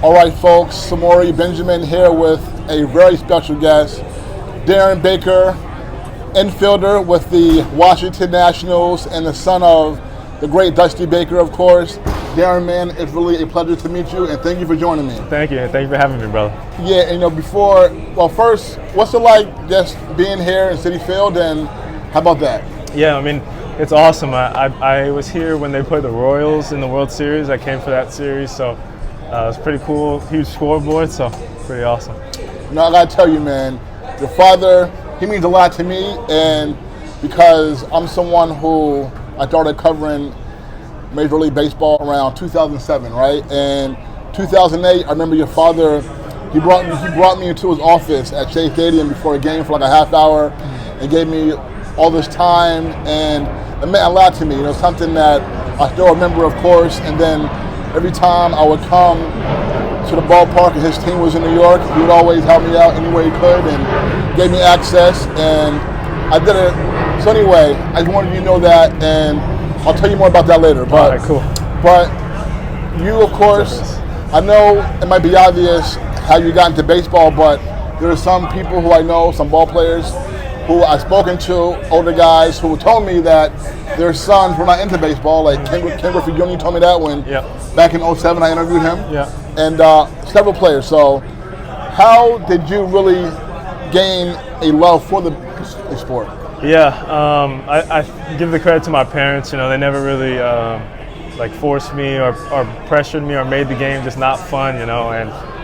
All right, folks, Samori Benjamin here with a very special guest, Darren Baker, infielder with the Washington Nationals and the son of the great Dusty Baker, of course. Darren, man, it's really a pleasure to meet you, and thank you for joining me. Thank you for having me, brother. Yeah, and first, what's it like just being here in Citi Field, and how about that? Yeah, I mean, it's awesome. I was here when they played the Royals in the World Series. I came for that series, so it was pretty cool. Huge scoreboard, so pretty awesome. I gotta tell you, man, your father, he means a lot to me, and because I'm someone who I started covering Major League Baseball around 2007, right? And 2008, I remember your father, he brought me into his office at Shea Stadium before a game for like a half hour and gave me all this time, and it meant a lot to me, something that I still remember, of course. And then every time I would come to the ballpark and his team was in New York, he would always help me out any way he could and gave me access, and I did it. So anyway, I just wanted you to know that, and I'll tell you more about that later. But, all right, cool. But you, of course, I know it might be obvious how you got into baseball, but there are some people who I know, some ball players, who I've spoken to, older guys, who told me that their sons were not into baseball, like Ken Griffey Jr. told me that when back in 2007 I interviewed him, and several players. So how did you really gain a love for the sport? Yeah, I give the credit to my parents. They never really forced me or pressured me or made the game just not fun, and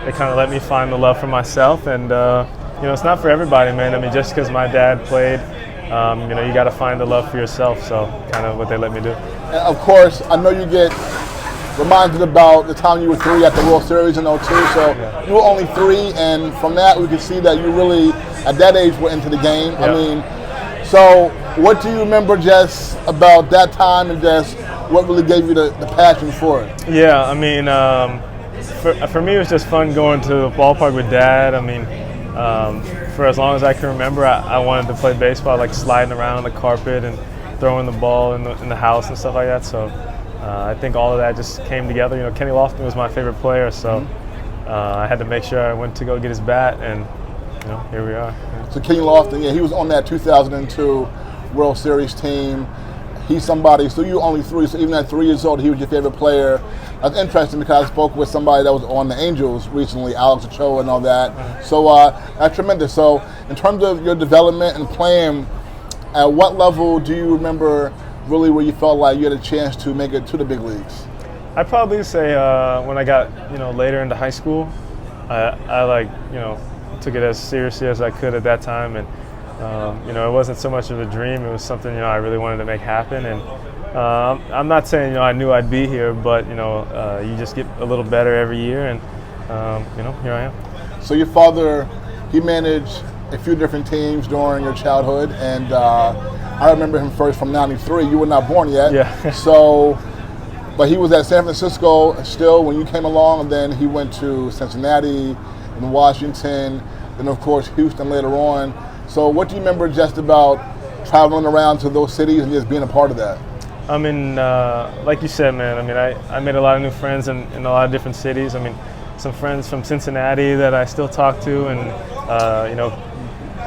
they kind of let me find the love for myself. And it's not for everybody, man. I mean, just because my dad played, you got to find the love for yourself. So kind of what they let me do. And of course, I know you get reminded about the time you were 3 at the World Series in 2002. So you were only 3, and from that we could see that you really, at that age, were into the game. I mean, so what do you remember just about that time, and just what really gave you the passion for it? Yeah, I mean, for me it was just fun going to the ballpark with Dad. I mean, for as long as I can remember, I wanted to play baseball, like sliding around on the carpet and throwing the ball in the house and stuff like that. So I think all of that just came together. Kenny Lofton was my favorite player, so I had to make sure I went to go get his bat, and here we are. So Kenny Lofton, he was on that 2002 World Series team. He's somebody, so you were only 3, so even at 3 years old, he was your favorite player. That's interesting because I spoke with somebody that was on the Angels recently, Alex Ochoa and all that. So that's tremendous. So in terms of your development and playing, at what level do you remember really where you felt like you had a chance to make it to the big leagues? I'd probably say when I got later into high school, I took it as seriously as I could at that time, and it wasn't so much of a dream. It was something I really wanted to make happen. And I'm not saying I knew I'd be here, but you just get a little better every year, and here I am. So your father, he managed a few different teams during your childhood, and I remember him first from '93. You were not born yet. Yeah. But he was at San Francisco still when you came along, and then he went to Cincinnati and Washington, and of course Houston later on. So what do you remember just about traveling around to those cities and just being a part of that? I mean, like you said, man, I mean, I made a lot of new friends in a lot of different cities. I mean, some friends from Cincinnati that I still talk to, and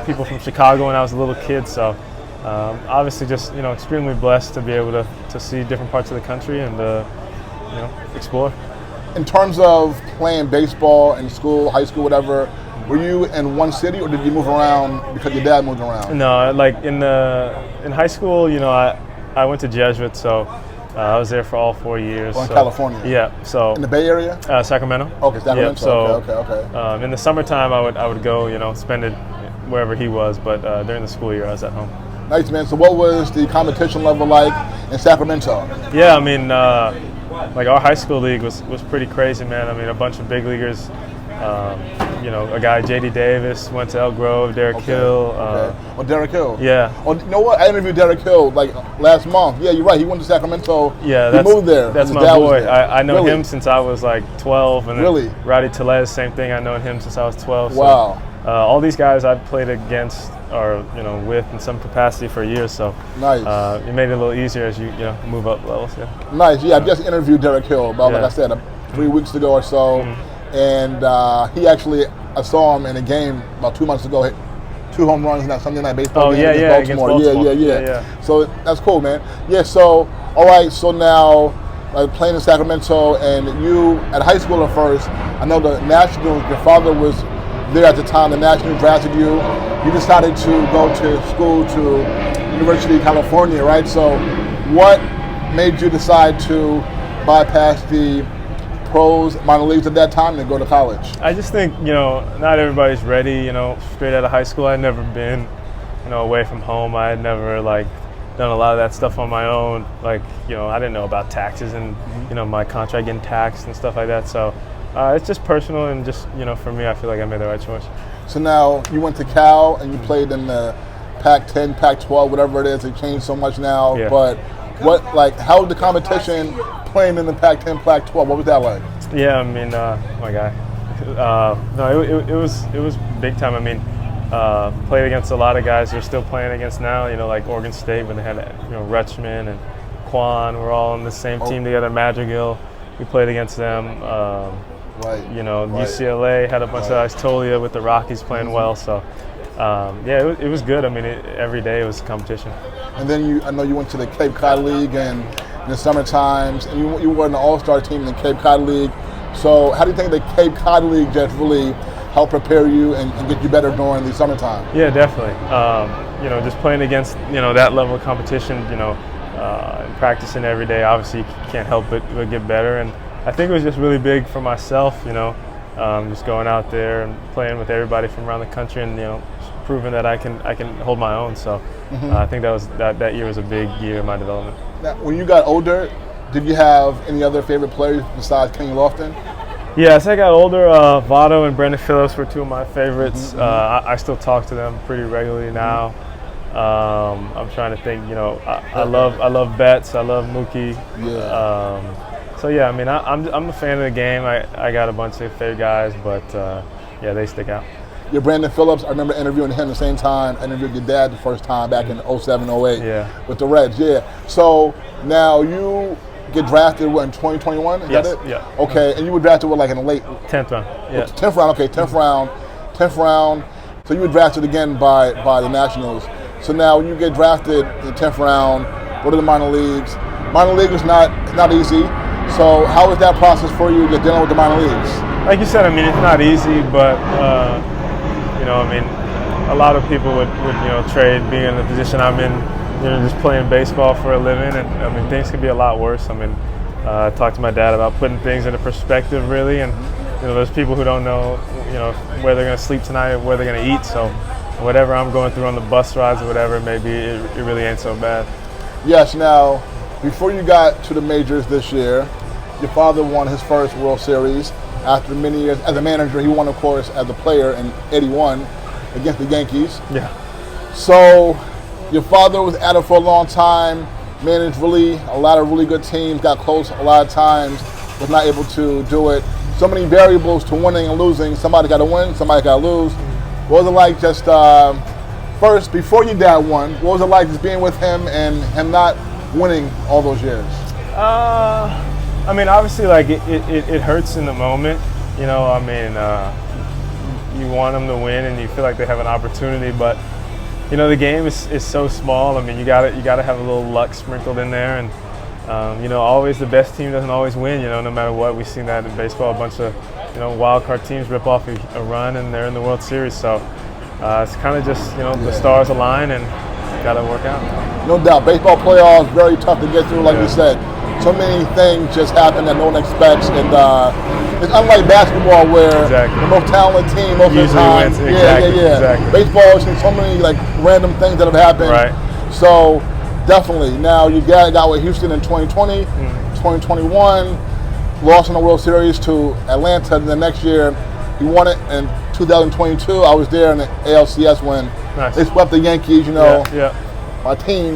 people from Chicago when I was a little kid. So obviously just, extremely blessed to be able to see different parts of the country and, explore. In terms of playing baseball in school, high school, whatever, were you in one city, or did you move around because your dad moved around? No, like in high school, I went to Jesuit, so I was there for all 4 years. In California? Yeah. So in the Bay Area? Sacramento. Okay, Sacramento. Yeah, so okay. In the summertime, I would go, spend it wherever he was, but during the school year, I was at home. Nice, man. So what was the competition level like in Sacramento? Yeah, I mean, like our high school league was pretty crazy, man. I mean, a bunch of big leaguers. A guy, J.D. Davis, went to Elk Grove, Derek Hill. Derek Hill. Yeah. Oh, you know what? I interviewed Derek Hill like last month. Yeah, you're right. He went to Sacramento. Yeah, he moved there. That's my boy. I know him since I was like 12. And then Roddy Tellez, same thing. I known him since I was 12. Wow. So, all these guys I've played against or with in some capacity for years. So nice. It made it a little easier as you move up levels. Yeah. Nice. Yeah, I just interviewed Derek Hill about like I said 3 weeks ago or so. and he actually, I saw him in a game about 2 months ago, hit 2 home runs in that Sunday night baseball game against Baltimore. Yeah. So that's cool, man. Yeah. So all right. So now playing in Sacramento, and you at high school at first. I know the Nationals. Your father was there at the time. The Nationals drafted you. You decided to go to school to University of California, right? So what made you decide to bypass the pros, minor leagues at that time and go to college? I just think, not everybody's ready, straight out of high school. I'd never been, away from home. I had never, done a lot of that stuff on my own. I didn't know about taxes and, my contract getting taxed and stuff like that. So it's just personal and just, for me, I feel like I made the right choice. So now you went to Cal and you played in the Pac-10, Pac-12, whatever it is. It changed so much now. Yeah. But how was the competition playing in the Pac-10, Pac-12? What was that like? Yeah, I mean, my guy. No, it was big time. I mean, played against a lot of guys they're still playing against now. Like Oregon State, when they had Rutschman and Quan. We're all on the same team together. Madrigal, we played against them. UCLA had a bunch of guys. Tolia with the Rockies playing well. So it was good. I mean, every day it was a competition. And then I know you went to the Cape Cod League and in the summer times, and you were in the All-Star team in the Cape Cod League. So how do you think the Cape Cod League just really helped prepare you and get you better during the summertime? Yeah, definitely. Just playing against, that level of competition, and practicing every day, obviously you can't help but get better. And I think it was just really big for myself, just going out there and playing with everybody from around the country and, proving that I can hold my own. So I think that year was a big year in my development. Now, when you got older, did you have any other favorite players besides Kenny Lofton? Yeah, as I got older, Votto and Brandon Phillips were two of my favorites. I still talk to them pretty regularly now. I'm trying to think. I love Betts. I love Mookie. Yeah. So yeah, I mean, I'm a fan of the game. I got a bunch of favorite guys, but they stick out. Yeah, Brandon Phillips, I remember interviewing him the same time I interviewed your dad the first time back in 07, 08 with the Reds. Yeah. So now you get drafted in 2021? Is yes. that it? Yeah. Okay, and you were drafted in the late 10th round. Yeah. 10th round. Okay, 10th round. So you were drafted again by the Nationals. So now when you get drafted in the 10th round, go to the minor leagues. Minor league is not easy. So how is that process for you dealing with the minor leagues? Like you said, I mean, it's not easy, but a lot of people would trade being in the position I'm in, just playing baseball for a living, and I mean, things could be a lot worse. I mean, I talked to my dad about putting things into perspective, really, and there's people who don't know, where they're going to sleep tonight or where they're going to eat. So, whatever I'm going through on the bus rides or whatever, maybe it really ain't so bad. Yes. Now, before you got to the majors this year, your father won his first World Series after many years as a manager. He won, of course, as a player in '81 against the Yankees. Yeah. So your father was at it for a long time, managed a lot of really good teams, got close a lot of times, was not able to do it. So many variables to winning and losing. Somebody got to win, somebody got to lose. What was it like just first, before your dad won, what was it like just being with him and him not winning all those years? I mean, obviously, it hurts in the moment. You want them to win and you feel like they have an opportunity, but the game is so small. I mean, you gotta have a little luck sprinkled in there, and always the best team doesn't always win. No matter what, we've seen that in baseball. A bunch of wild card teams rip off a run and they're in the World Series. So it's kind of just the stars align and gotta work out. No doubt, baseball playoffs very tough to get through, like you said. So many things just happen that no one expects, and it's unlike basketball where the most talented team most of the time wins. Exactly. Baseball has seen so many random things that have happened. Right. So definitely. Now you got with Houston in 2020, 2021, lost in the World Series to Atlanta. And the next year, he won it in 2022. I was there in the ALCS when they swept the Yankees. My team.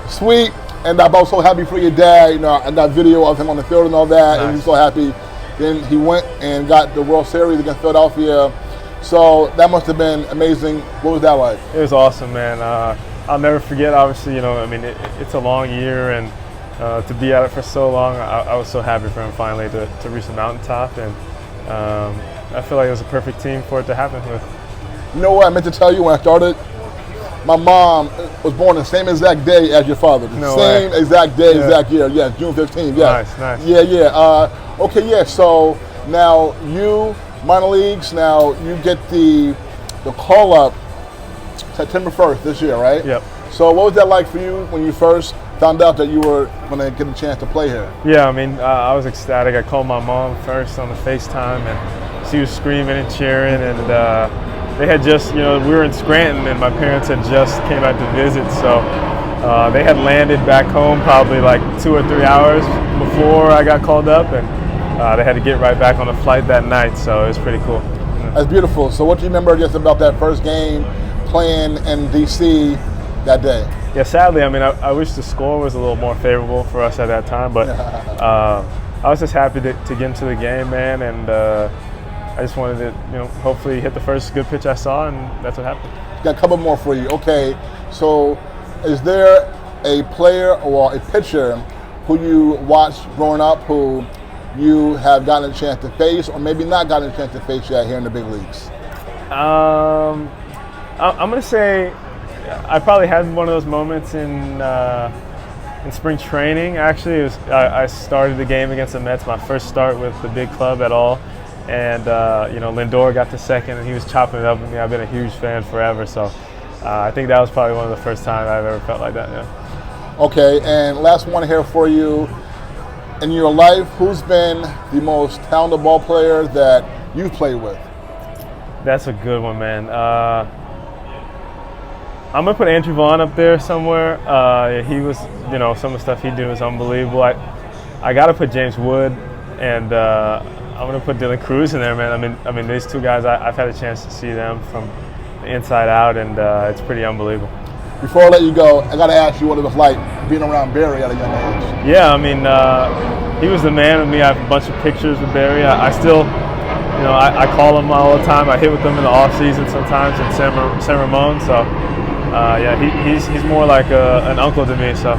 Sweet. And I'm also happy for your dad. I got video of him on the field and all that, and he's so happy. Then he went and got the World Series against Philadelphia. So that must have been amazing. What was that like? It was awesome, man. I'll never forget, obviously, it's a long year, and to be at it for so long, I was so happy for him finally to reach the mountaintop. And I feel like it was a perfect team for it to happen with. You know what I meant to tell you when I started? My mom was born the same exact day as your father. The No same way. exact day, exact year. Yeah, June 15th. Yeah. Nice. Yeah. Okay, yeah. So now you, minor leagues, now you get the call up September 1st this year, right? Yep. So what was that like for you when you first found out that you were going to get a chance to play here? Yeah, I mean, I was ecstatic. I called my mom first on the FaceTime, and she was screaming and cheering, and they had just, we were in Scranton, and my parents had just came out to visit, so they had landed back home probably like 2 or 3 hours before I got called up, and they had to get right back on the flight that night, so it was pretty cool. That's beautiful. So what do you remember just about that first game playing in D.C. that day? Yeah, sadly, I mean, I wish the score was a little more favorable for us at that time, but I was just happy to get into the game, man, and I just wanted to, hopefully hit the first good pitch I saw, and that's what happened. Got a couple more for you. Okay, so is there a player or a pitcher who you watched growing up who you have gotten a chance to face, or maybe not gotten a chance to face yet here in the big leagues? I'm going to say I probably had one of those moments in spring training. Actually, I started the game against the Mets, my first start with the big club at all. And, Lindor got to second, and he was chopping it up with me. I've been a huge fan forever, so I think that was probably one of the first times I've ever felt like that, yeah. Okay, and last one here for you. In your life, who's been the most talented ball player that you've played with? That's a good one, man. I'm going to put Andrew Vaughn up there somewhere. He was, some of the stuff he did was unbelievable. I got to put James Wood, and I'm going to put Dylan Cruz in there, man. I mean, these two guys, I've had a chance to see them from the inside out, and it's pretty unbelievable. Before I let you go, I got to ask you what it was like being around Barry at a young age. Yeah, I mean, he was the man with me. I have a bunch of pictures with Barry. I still, I call him all the time. I hit with him in the off season sometimes in San Ramon. So, he's more like an uncle to me. So.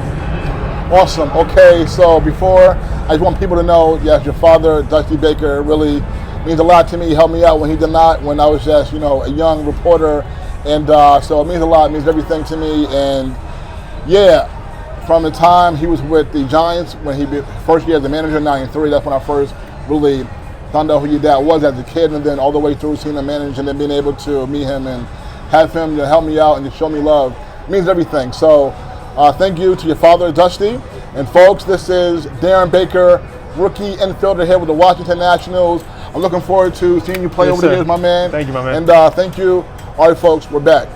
Awesome. Okay, so before, I just want people to know, yes, your father, Dusty Baker, really means a lot to me. He helped me out when he did not, when I was just, a young reporter. And so it means a lot. It means everything to me. And yeah, from the time he was with the Giants, when he first year as a manager in '93, that's when I first really found out who your dad was as a kid, and then all the way through seeing him manage and then being able to meet him and have him to help me out and to show me love. It means everything. So thank you to your father, Dusty. And folks, this is Darren Baker, rookie infielder here with the Washington Nationals. I'm looking forward to seeing you play over the years, my man. Thank you, my man. And thank you. All right, folks, we're back.